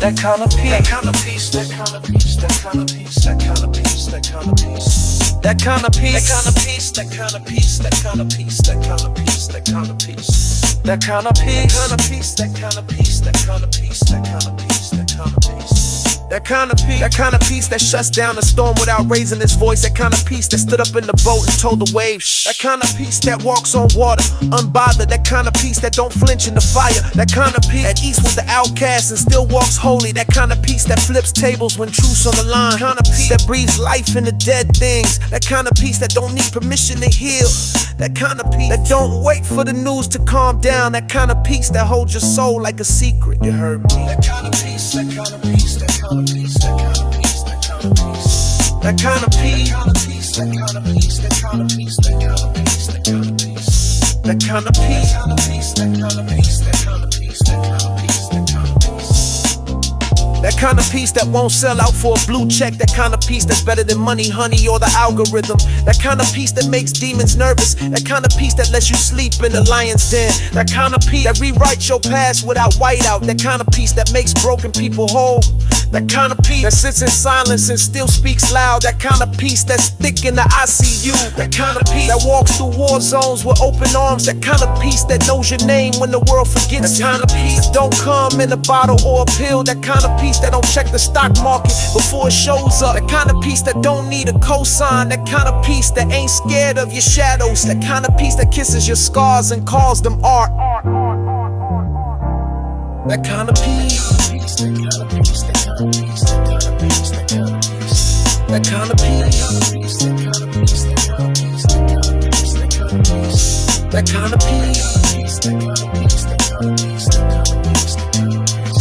That kind of peace, that kind of peace, that kind of peace, that kind of peace, that kind of peace, that kind of peace, that kind of peace, that kind of peace, that kind of peace, that kind of peace, that kind of peace, that kind of peace, that kind of peace, that kind of peace, that kind of peace, that kind of peace. That kind of peace, that kind of peace that shuts down the storm without raising its voice. That kind of peace that stood up in the boat and told the waves shh. That kind of peace that walks on water, unbothered. That kind of peace that don't flinch in the fire. That kind of peace at east with the outcast and still walks holy. That kind of peace that flips tables when truth's on the line. Kind of peace that breathes life into dead things. That kind of peace that don't need permission to heal. That kind of peace that don't wait for the news to calm down. That kind of peace that holds your soul like a secret. You heard me. That kind of peace, that kind of peace, that kind of peace, that kind of peace, that kind of peace, that kind of peace, that kind of peace, that kind of peace, that kind of peace, that kind of peace, that kind of peace, that kind of peace, that kind of peace, that kind of peace, that kind of peace, that kind of peace. That kind of peace that won't sell out for a blue check. That kind of peace that's better than money, honey, or the algorithm. That kind of peace that makes demons nervous. That kind of peace that lets you sleep in the lion's den. That kind of peace that rewrites your past without whiteout. That kind of peace that makes broken people whole. That kind of peace that sits in silence and still speaks loud. That kind of peace that's thick in the ICU. That kind of peace that walks through war zones with open arms. That kind of peace that knows your name when the world forgets. That kind of peace that don't come in a bottle or a pill. That kind of peace that don't check the stock market before it shows up. That kind of peace that don't need a cosign. That kind of peace that ain't scared of your shadows. That kind of peace that kisses your scars and calls them art. That kind of peace. That kind of peace. That kind of peace. That kind of peace. That kind of peace. That kind of peace. That kind of peace. That kind of peace. That kind of peace. That kind of peace. That kind of peace. That kind of peace. That kind of peace. That kind of peace. That kind of peace.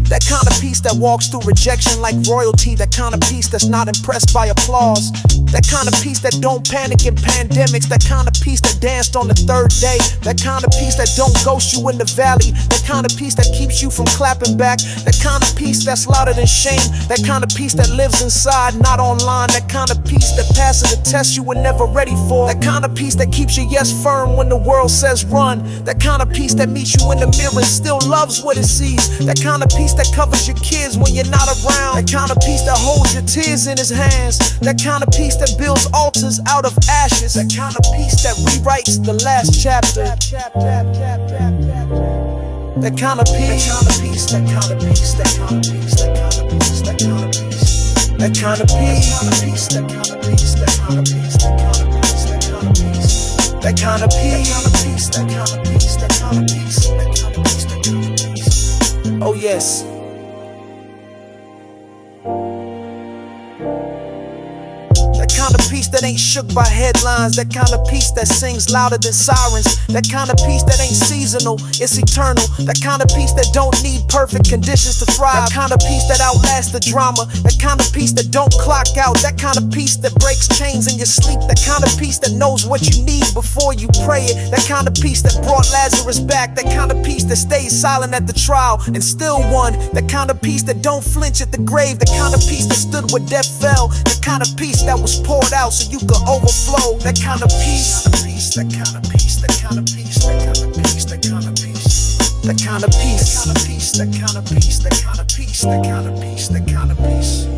That kind of peace that walks through rejection like royalty. That kind of peace that's not impressed by applause. That kind of peace that don't panic in pandemics. That kind of peace that danced on the third day. That kind of peace that don't ghost you in the valley. That kind of peace that keeps you from clapping back. That kind of peace that's louder than shame. That kind of peace that lives inside, not online. That kind of peace that passes the test you were never ready for. That kind of peace that keeps your yes firm when the world says run. That kind of peace that meets you in the mirror and still loves what it sees. That kind of peace that covers your kids when you're not around. That kind of peace that holds your tears in his hands. That kind of peace that builds altars out of ashes. That kind of peace that rewrites the last chapter. That kind of peace. That kind of peace. That kind of peace. That kind of peace. That kind of peace. That kind of peace. That kind of peace. That kind of peace. That kind of peace. That kind of peace. That kind of peace. That kind of peace. That kind of peace. That kind of peace. That kind of peace. Oh yes. That kind of peace that ain't shook by headlines. That kind of peace that sings louder than sirens. That kind of peace that ain't seasonal, it's eternal. That kind of peace that don't need perfect conditions to thrive. That kind of peace that outlasts the drama. That kind of peace that don't clock out. That kind of peace that breaks chains in your sleep. That kind of peace that knows what you need before you pray it. That kind of peace that brought Lazarus back. That kind of peace that stays silent at the trial and still won. That kind of peace that don't flinch at the grave. The kind of peace that stood where death fell. The kind of peace that was poured out so you could overflow. That kind of peace. That kind of peace. That kind of peace. That kind of peace. That kind of peace. That kind of peace. That kind of peace. That kind of peace. That kind of peace. That kind of peace. That kind of peace.